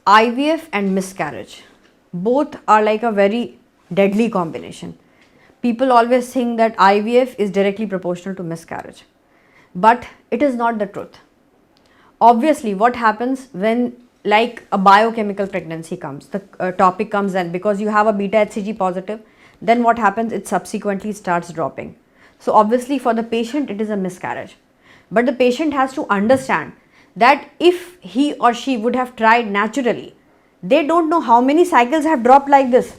IVF and miscarriage, both are like a very deadly combination. People always think that IVF is directly proportional to miscarriage, but it is not the truth. Obviously, what happens when like a biochemical pregnancy comes, the topic comes then because you have a beta HCG positive, then what happens? It subsequently starts dropping. So obviously for the patient it is a miscarriage, but the patient has to understand that if he or she would have tried naturally, they don't know how many cycles have dropped like this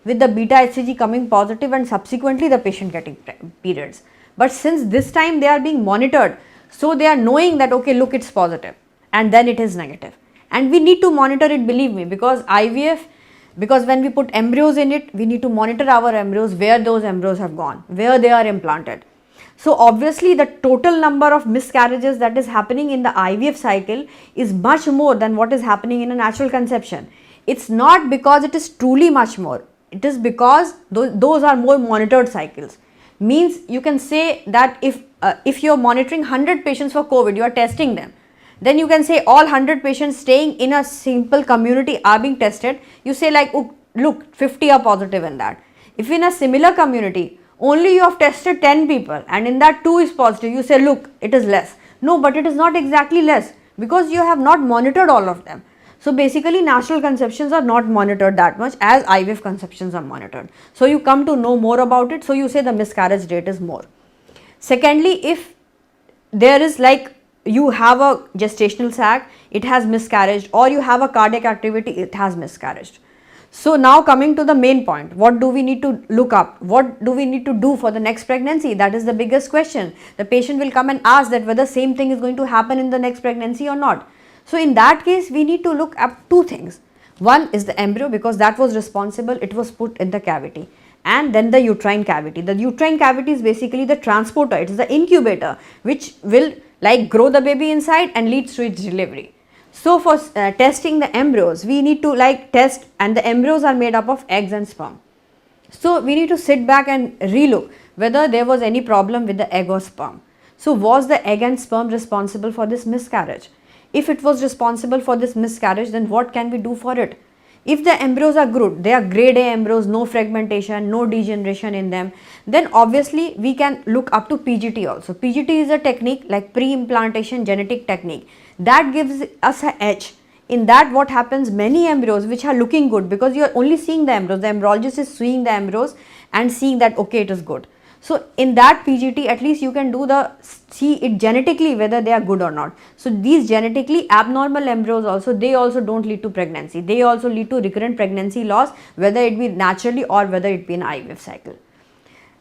with the beta HCG coming positive and subsequently the patient getting periods. But since this time they are being monitored, so they are knowing that okay, look, it's positive and then it is negative. And we need to monitor it, believe me, because IVF, because when we put embryos in it, we need to monitor our embryos, where those embryos have gone, where they are implanted. So obviously the total number of miscarriages that is happening in the IVF cycle is much more than what is happening in a natural conception. It's not because it is truly much more. It is because those are more monitored cycles. Means you can say that if you are monitoring 100 patients for COVID, you are testing them. Then you can say all 100 patients staying in a simple community are being tested. You say like, oh, look, 50 are positive in that. If in a similar community, only you have tested 10 people and in that 2 is positive, you say, look, it is less. No, but it is not exactly less because you have not monitored all of them. So basically natural conceptions are not monitored that much as IVF conceptions are monitored. So you come to know more about it. So you say the miscarriage rate is more. Secondly, if there is like you have a gestational sac, it has miscarriaged, or you have a cardiac activity, it has miscarriaged. So now coming to the main point, what do we need to look up? What do we need to do for the next pregnancy? That is the biggest question. The patient will come and ask that whether same thing is going to happen in the next pregnancy or not. So in that case, we need to look up 2 things. One is the embryo, because that was responsible, it was put in the cavity. And then the uterine cavity. The uterine cavity is basically the transporter, it is the incubator which will like grow the baby inside and leads to its delivery. So for testing the embryos, we need to like test, and the embryos are made up of eggs and sperm. So we need to sit back and relook whether there was any problem with the egg or sperm. So was the egg and sperm responsible for this miscarriage? If it was responsible for this miscarriage, then what can we do for it? If the embryos are good, they are grade A embryos, no fragmentation, no degeneration in them, then obviously we can look up to PGT also. PGT is a technique like pre-implantation genetic technique that gives us an edge. In that what happens, many embryos which are looking good, because you are only seeing the embryos, the embryologist is seeing the embryos and seeing that okay, it is good. So in that PGT at least you can do see it genetically whether they are good or not. So these genetically abnormal embryos also, they also don't lead to pregnancy. They also lead to recurrent pregnancy loss, whether it be naturally or whether it be an IVF cycle.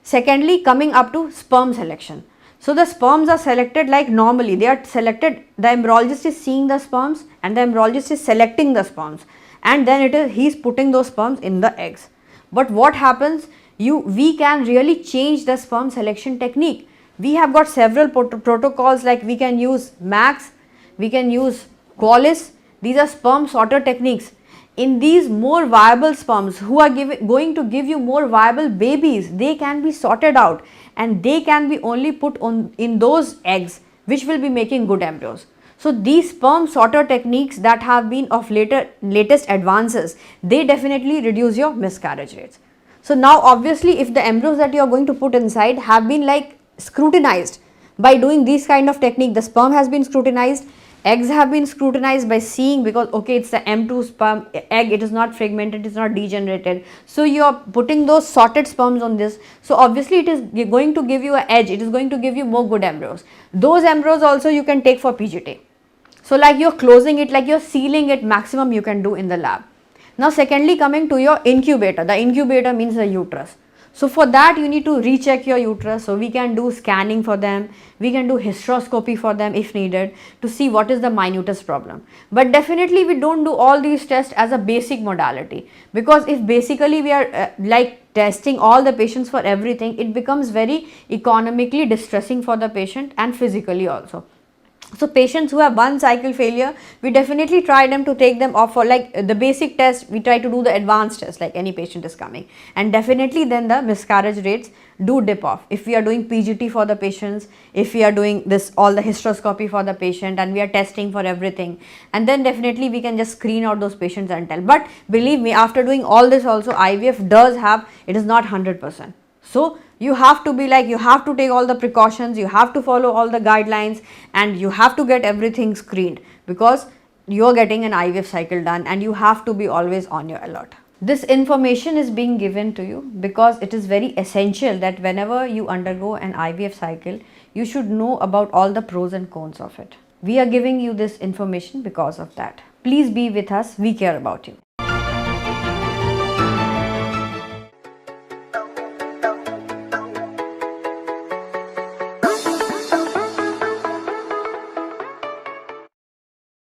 Secondly, coming up to sperm selection. So the sperms are selected like normally, they are selected, the embryologist is seeing the sperms and the embryologist is selecting the sperms, and then he is putting those sperms in the eggs. But what happens? We can really change the sperm selection technique. We have got several protocols, like we can use MAX, we can use Qualis. These are sperm sorter techniques. In these more viable sperms who are going to give you more viable babies, they can be sorted out and they can be only put in those eggs which will be making good embryos. So these sperm sorter techniques that have been of latest advances, they definitely reduce your miscarriage rates. So now obviously if the embryos that you are going to put inside have been like scrutinized by doing these kind of technique, the sperm has been scrutinized, eggs have been scrutinized by seeing, because okay, it's the M2 sperm egg, it is not fragmented, it is not degenerated. So you are putting those sorted sperms on this. So obviously it is going to give you an edge, it is going to give you more good embryos. Those embryos also you can take for PGT. So like you are closing it, like you are sealing it, maximum you can do in the lab. Now secondly, coming to your incubator, the incubator means the uterus. So for that you need to recheck your uterus. So we can do scanning for them, we can do hysteroscopy for them if needed to see what is the minutest problem. But definitely we don't do all these tests as a basic modality, because if basically we are like testing all the patients for everything, it becomes very economically distressing for the patient and physically also. So patients who have one cycle failure, we definitely try them to take them off for like the basic test. We try to do the advanced test like any patient is coming, and definitely then the miscarriage rates do dip off. If we are doing PGT for the patients, if we are doing this all the hysteroscopy for the patient, and we are testing for everything, and then definitely we can just screen out those patients and tell. But believe me, after doing all this also, IVF does have, it is not 100%. So you have to be like, you have to take all the precautions, you have to follow all the guidelines, and you have to get everything screened, because you're getting an IVF cycle done and you have to be always on your alert. This information is being given to you because it is very essential that whenever you undergo an IVF cycle, you should know about all the pros and cons of it. We are giving you this information because of that. Please be with us. We care about you.